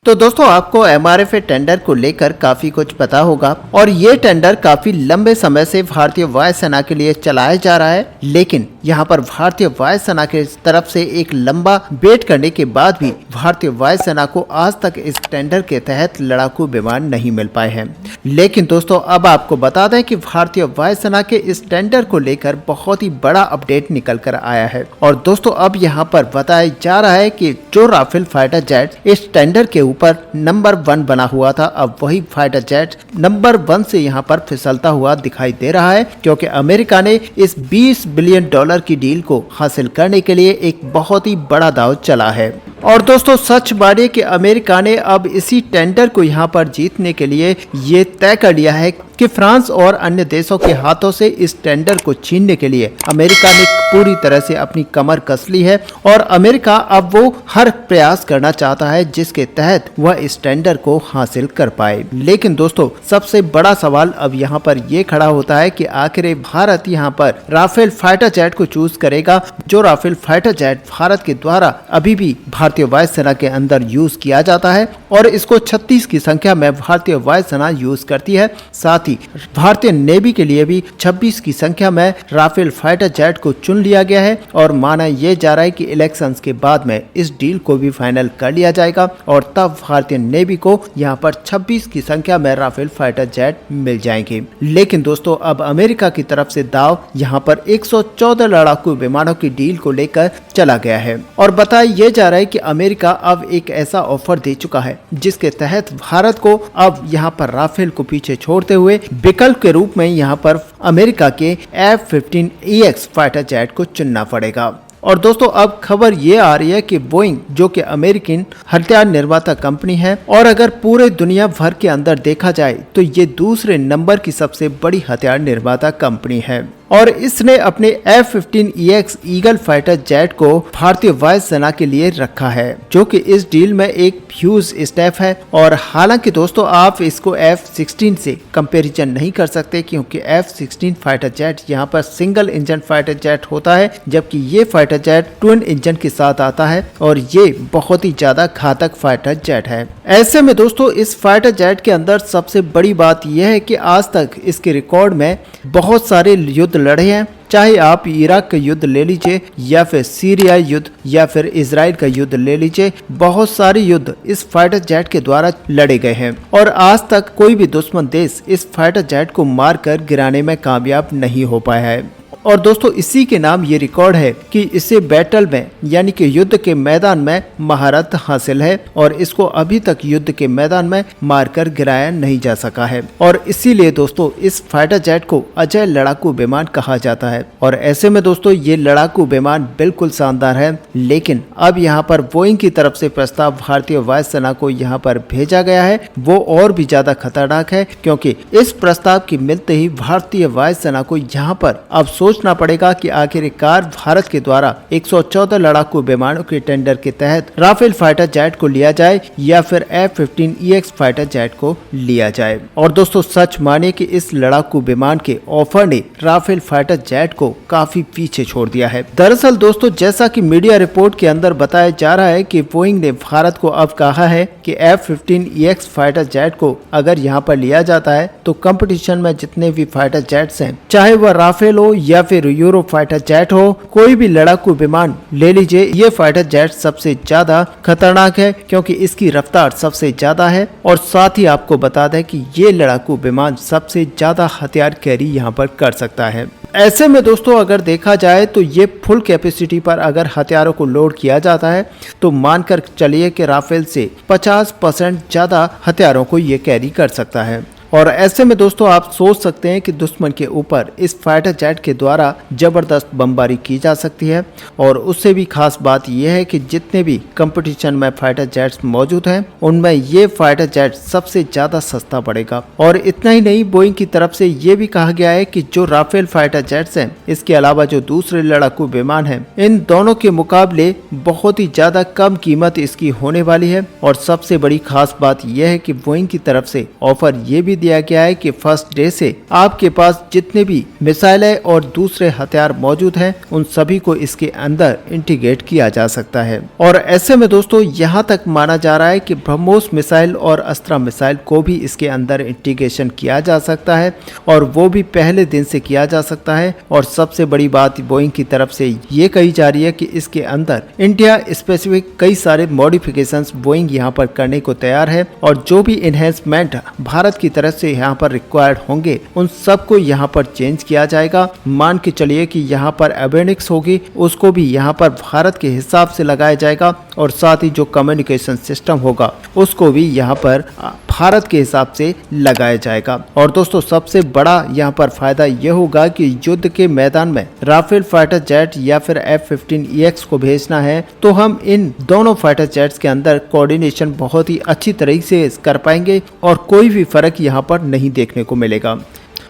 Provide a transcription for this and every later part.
तो दोस्तों आपको एमआरएफए टेंडर को लेकर काफी कुछ पता होगा और ये टेंडर काफी लंबे समय से भारतीय वायुसेना के लिए चलाया जा रहा है। लेकिन यहाँ पर भारतीय वायुसेना की तरफ से एक लंबा वेट करने के बाद भी भारतीय वायुसेना को आज तक इस टेंडर के तहत लड़ाकू विमान नहीं मिल पाए हैं। लेकिन दोस्तों अब आपको बता दें कि भारतीय वायुसेना के इस टेंडर को लेकर बहुत ही बड़ा अपडेट निकल कर आया है। और दोस्तों अब यहाँ पर बताया जा रहा है कि जो राफेल फाइटर जेट इस टेंडर के ऊपर नंबर 1 बना हुआ था, अब वही फाइटर जेट नंबर 1 से यहाँ पर फिसलता हुआ दिखाई दे रहा है, क्योंकि अमेरिका ने इस $20 बिलियन की डील को हासिल करने के लिए एक बहुत ही बड़ा दांव चला है। और दोस्तों सच मानिए कि अमेरिका ने अब इसी टेंडर को यहाँ पर जीतने के लिए ये तय कर लिया है कि फ्रांस और अन्य देशों के हाथों से इस टेंडर को छीनने के लिए अमेरिका ने पूरी तरह से अपनी कमर कस ली है। और अमेरिका अब वो हर प्रयास करना चाहता है जिसके तहत वह इस टेंडर को हासिल कर पाए। लेकिन दोस्तों सबसे बड़ा सवाल अब यहाँ पर ये खड़ा होता है कि आखिर भारत यहाँ पर राफेल फाइटर जेट को चूज करेगा, जो राफेल फाइटर जेट भारत के द्वारा अभी भी भारतीय वायुसेना के अंदर यूज किया जाता है और इसको 36 की संख्या में भारतीय वायुसेना यूज करती है। साथ ही भारतीय नेवी के लिए भी 26 की संख्या में राफेल फाइटर जेट को चुन लिया गया है और माना यह जा रहा है कि इलेक्शंस के बाद में इस डील को भी फाइनल कर लिया जाएगा और तब भारतीय नेवी को यहां पर 26 की संख्या में राफेल फाइटर जेट मिल जाएंगे। लेकिन दोस्तों अब अमेरिका की तरफ से दाव यहां पर 114 लड़ाकू विमानों की डील को लेकर चला गया है और बताया यह जा रहा है कि अमेरिका अब एक ऐसा ऑफर दे चुका है जिसके तहत भारत को अब यहां पर राफेल को पीछे छोड़ते हुए विकल्प के रूप में यहां पर अमेरिका के F-15EX फाइटर जेट को चुनना पड़ेगा। और दोस्तों अब खबर ये आ रही है कि बोइंग, जो कि अमेरिकन हथियार निर्माता कंपनी है और अगर पूरे दुनिया भर के अंदर देखा जाए तो ये दूसरे नंबर की सबसे बड़ी हथियार निर्माता कंपनी है और इसने अपने F-15EX ईगल फाइटर जेट को भारतीय वायुसेना के लिए रखा है, जो कि इस डील में एक ह्यूज स्टेप है। और हालांकि दोस्तों आप इसको F-16 से कंपैरिजन नहीं कर सकते, क्योंकि F-16 फाइटर जेट यहाँ पर सिंगल इंजन फाइटर जेट होता है, जबकि ये फाइटर जेट ट्विन इंजन के साथ आता है और ये बहुत ही ज्यादा घातक फाइटर जेट है। ऐसे में दोस्तों इस फाइटर जेट के अंदर सबसे बड़ी बात यह है कि आज तक इसके रिकॉर्ड में बहुत सारे युद्ध लड़े हैं, चाहे आप इराक का युद्ध ले लीजिए या फिर सीरिया युद्ध या फिर इजराइल का युद्ध ले लीजिए, बहुत सारे युद्ध इस फाइटर जेट के द्वारा लड़े गए हैं और आज तक कोई भी दुश्मन देश इस फाइटर जेट को मारकर गिराने में कामयाब नहीं हो पाया है। और दोस्तों इसी के नाम ये रिकॉर्ड है कि इसे बैटल में यानी कि युद्ध के मैदान में महारत हासिल है और इसको अभी तक युद्ध के मैदान में मारकर गिराया नहीं जा सका है और इसीलिए दोस्तों इस फाइटर जेट को अजय लड़ाकू विमान कहा जाता है। और ऐसे में दोस्तों ये लड़ाकू विमान बिल्कुल शानदार है, लेकिन अब यहाँ पर बोइंग की तरफ से प्रस्ताव भारतीय वायुसेना को यहाँ पर भेजा गया है, वो और भी ज्यादा खतरनाक है, क्योंकि इस प्रस्ताव के मिलते ही भारतीय वायुसेना को यहाँ पर अब सोचना पड़ेगा कि आखिरकार भारत के द्वारा 114 लड़ाकू विमानों के टेंडर के तहत राफेल फाइटर जेट को लिया जाए या फिर F-15EX फाइटर जेट को लिया जाए। और दोस्तों सच माने कि इस लड़ाकू विमान के ऑफर ने राफेल फाइटर जेट को काफी पीछे छोड़ दिया है। दरअसल दोस्तों जैसा कि मीडिया रिपोर्ट के अंदर बताया जा रहा है कि बोइंग ने भारत को अब कहा है कि F-15EX फाइटर जेट को अगर यहाँ पर लिया जाता है तो कंपटीशन में जितने भी फाइटर जेट्स हैं, चाहे वह राफेल हो या फिर यूरो फाइटर जेट हो, कोई भी लड़ाकू विमान ले लीजिए, ये फाइटर जेट सबसे ज्यादा खतरनाक है क्योंकि इसकी रफ्तार सबसे ज्यादा है और साथ ही आपको बता दें कि ये लड़ाकू विमान सबसे ज्यादा हथियार कैरी यहाँ पर कर सकता है। ऐसे में दोस्तों अगर देखा जाए तो ये फुल कैपेसिटी पर अगर हथियारों को लोड किया जाता है तो मानकर चलिए कि राफेल से 50% ज्यादा हथियारों को ये कैरी कर सकता है। और ऐसे में दोस्तों आप सोच सकते हैं कि दुश्मन के ऊपर इस फाइटर जेट के द्वारा जबरदस्त बमबारी की जा सकती है। और उससे भी खास बात यह है कि जितने भी कंपटीशन में फाइटर जेट्स मौजूद हैं उनमें ये फाइटर जेट सबसे ज्यादा सस्ता पड़ेगा। और इतना ही नहीं, बोइंग की तरफ से ये भी कहा गया है कि जो राफेल फाइटर जेट्स हैं, इसके अलावा जो दूसरे लड़ाकू विमान हैं, इन दोनों के मुकाबले बहुत ही ज्यादा कम कीमत इसकी होने वाली है। और सबसे बड़ी खास बात यह है कि बोइंग की तरफ से ऑफर ये भी भी दिया गया है कि फर्स्ट डे से आपके पास जितने भी मिसाइलें और दूसरे हथियार मौजूद हैं उन सभी को इसके अंदर इंटीग्रेट किया जा सकता है। और ऐसे में दोस्तों यहाँ तक माना जा रहा है कि ब्रह्मोस मिसाइल और अस्त्रा मिसाइल को भी इसके अंदर इंटीग्रेशन किया जा सकता है और वो भी पहले दिन से किया जा सकता है। और सबसे बड़ी बात बोइंग की तरफ से ये कही जा रही है कि इसके अंदर इंडिया स्पेसिफिक कई सारे मॉडिफिकेशंस बोइंग यहाँ पर करने को तैयार है और जो भी इन्हेंसमेंट भारत की तरफ से यहाँ पर रिक्वायर्ड होंगे उन सबको यहाँ पर चेंज किया जाएगा। मान के चलिए कि यहाँ पर एवियोनिक्स होगी उसको भी यहाँ पर भारत के हिसाब से लगाया जाएगा और साथ ही जो कम्युनिकेशन सिस्टम होगा उसको भी यहाँ पर भारत के हिसाब से लगाया जाएगा। और दोस्तों सबसे बड़ा यहाँ पर फायदा यह होगा कि युद्ध के मैदान में राफेल फाइटर जेट या फिर F-15EX को भेजना है तो हम इन दोनों फाइटर जेट्स के अंदर कोऑर्डिनेशन बहुत ही अच्छी तरीके से कर पाएंगे और कोई भी फर्क यहाँ पर नहीं देखने को मिलेगा।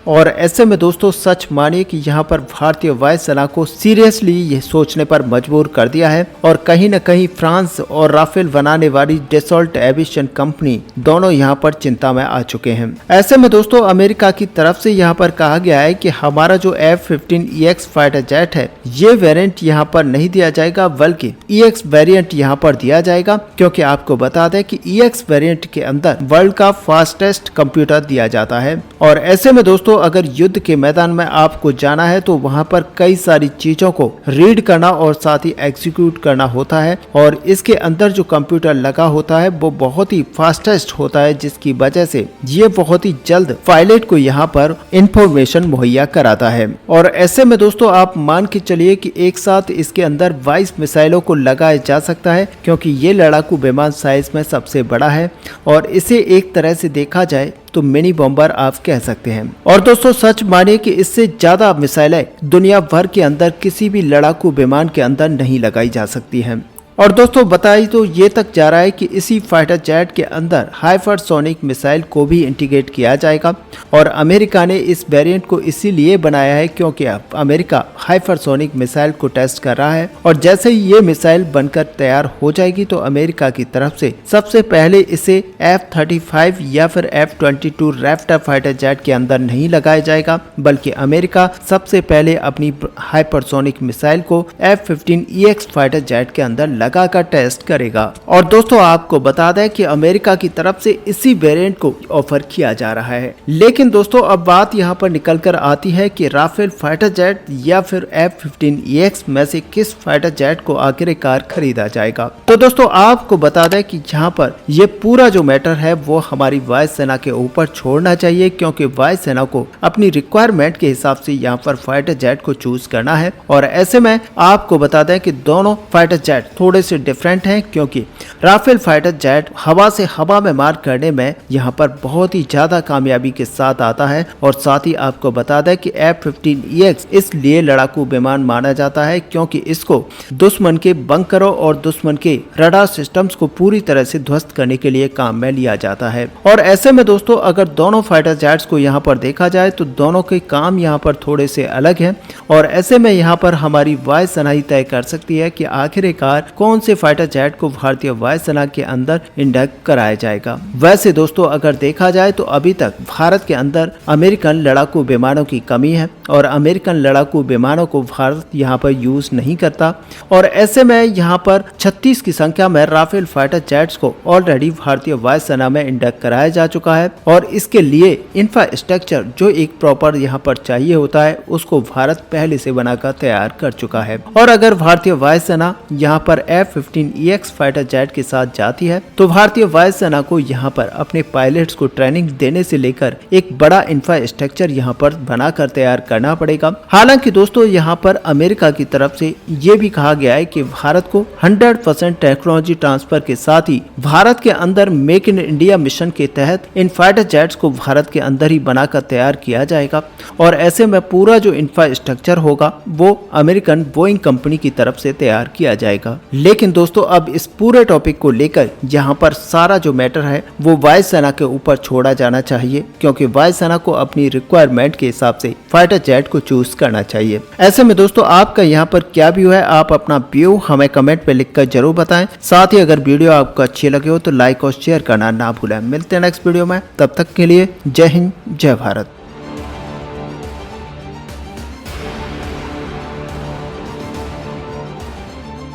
और ऐसे में दोस्तों सच मानिए कि यहाँ पर भारतीय वायुसेना को सीरियसली ये सोचने पर मजबूर कर दिया है और कहीं न कहीं फ्रांस और राफेल बनाने वाली डेसॉल्ट एविएशन कंपनी दोनों यहाँ पर चिंता में आ चुके हैं। ऐसे में दोस्तों अमेरिका की तरफ से यहाँ पर कहा गया है कि हमारा जो F-15EX फाइटर जेट है ये वेरिएंट यहाँ पर नहीं दिया जाएगा बल्कि EX वेरिएंट यहाँ पर दिया जाएगा, क्योंकि आपको बता दें कि EX वेरिएंट के अंदर वर्ल्ड का फास्टेस्ट कंप्यूटर दिया जाता है। और ऐसे में दोस्तों अगर युद्ध के मैदान में आपको जाना है तो वहां पर कई सारी चीजों को रीड करना और साथ ही एग्जीक्यूट करना होता है और इसके अंदर जो कंप्यूटर लगा होता है वो बहुत ही फास्टेस्ट होता है, जिसकी वजह से ये बहुत ही जल्द पायलट को यहाँ पर इंफॉर्मेशन मुहैया कराता है। और ऐसे में दोस्तों आप मान के चलिए कि एक साथ इसके अंदर 22 मिसाइलों को लगाया जा सकता है, क्योंकि ये लड़ाकू विमान साइज में सबसे बड़ा है और इसे एक तरह से देखा जाए तो मिनी बॉम्बर आप कह सकते हैं। और दोस्तों सच मानिए कि इससे ज्यादा मिसाइलें दुनिया भर के अंदर किसी भी लड़ाकू विमान के अंदर नहीं लगाई जा सकती हैं। और दोस्तों बताई तो ये तक जा रहा है कि इसी फाइटर जेट के अंदर हाइपरसोनिक मिसाइल को भी इंटीग्रेट किया जाएगा और अमेरिका ने इस वेरिएंट को इसीलिए बनाया है क्योंकि अब अमेरिका हाइपरसोनिक मिसाइल को टेस्ट कर रहा है और जैसे ही ये मिसाइल बनकर तैयार हो जाएगी तो अमेरिका की तरफ से सबसे पहले इसे F-35 या फिर F-22 रैप्टर फाइटर जेट के अंदर नहीं लगाया जाएगा, बल्कि अमेरिका सबसे पहले अपनी हाइपरसोनिक मिसाइल को F-15EX फाइटर जेट के अंदर लगाकर टेस्ट करेगा। और दोस्तों आपको बता दें कि अमेरिका की तरफ से इसी वेरिएंट को ऑफर किया जा रहा है। लेकिन दोस्तों अब बात यहाँ पर निकल कर आती है कि राफेल फाइटर जेट या फिर F-15EX में से किस फाइटर जेट को आखिरकार खरीदा जाएगा। तो दोस्तों आपको बता दें कि यहाँ पर ये पूरा जो मैटर है वो हमारी वायुसेना के ऊपर छोड़ना चाहिए, क्योंकि वायुसेना को अपनी रिक्वायरमेंट के हिसाब से यहाँ पर फाइटर जेट को चूज करना है। और ऐसे में आपको बता दें कि दोनों फाइटर जेट थोड़े से डिफरेंट हैं, क्योंकि राफेल फाइटर जेट हवा से हवा में मार करने में यहाँ पर बहुत ही ज्यादा कामयाबी के साथ आता है। और साथ ही आपको बता दें कि F-15EX इसलिए लड़ाकू विमान माना जाता है क्योंकि इसको दुश्मन के बंकरों और दुश्मन के रडार सिस्टम्स को पूरी तरह से ध्वस्त करने के लिए काम में लिया जाता है। और ऐसे में दोस्तों अगर दोनों फाइटर जेट्स को यहाँ पर देखा जाए तो दोनों के काम यहाँ पर थोड़े से अलग हैं और ऐसे में यहाँ पर हमारी वायुसेना ही तय कर सकती है कि आखिरकार कौन से फाइटर जेट को भारतीय वायुसेना के अंदर इंडक्ट कराया जाएगा। वैसे दोस्तों अगर देखा जाए तो अभी तक भारत के अंदर अमेरिकन लड़ाकू विमानों की कमी है और अमेरिकन लड़ाकू विमानों को भारत यहाँ पर यूज नहीं करता। और ऐसे में यहाँ पर 36 की संख्या में राफेल फाइटर जेट्स को ऑलरेडी भारतीय वायुसेना में इंडक्ट कराया जा चुका है और इसके लिए इंफ्रास्ट्रक्चर जो एक प्रॉपर यहाँ पर चाहिए होता है उसको भारत पहले से बनाकर तैयार कर चुका है। और अगर भारतीय वायुसेना यहाँ पर F-15EX फाइटर जेट के साथ जाती है तो भारतीय वायुसेना को यहाँ पर अपने पायलट्स को ट्रेनिंग देने से लेकर एक बड़ा इंफ्रास्ट्रक्चर यहाँ पर बनाकर तैयार करना पड़ेगा। हालांकि दोस्तों यहाँ पर अमेरिका की तरफ से ये भी कहा गया है कि भारत को 100% टेक्नोलॉजी ट्रांसफर के साथ ही भारत के अंदर मेक इन इंडिया मिशन के तहत इन फाइटर जेट्स को भारत के अंदर ही बनाकर तैयार किया जाएगा। और ऐसे में पूरा जो इंफ्रास्ट्रक्चर होगा वो अमेरिकन बोइंग कंपनी की तरफ से तैयार किया जाएगा। लेकिन दोस्तों अब इस पूरे टॉपिक को लेकर यहाँ पर सारा जो मैटर है वो वायुसेना के ऊपर छोड़ा जाना चाहिए, क्योंकि वायुसेना को अपनी रिक्वायरमेंट के हिसाब से फाइटर जेट को चूज करना चाहिए। ऐसे में दोस्तों आपका यहाँ पर क्या व्यू है, आप अपना व्यू हमें कमेंट पे लिखकर जरूर बताएं। साथ ही अगर वीडियो आपको अच्छी लगे हो तो लाइक और शेयर करना ना भूलें। मिलते हैं नेक्स्ट वीडियो में, तब तक के लिए जय हिंद जय भारत।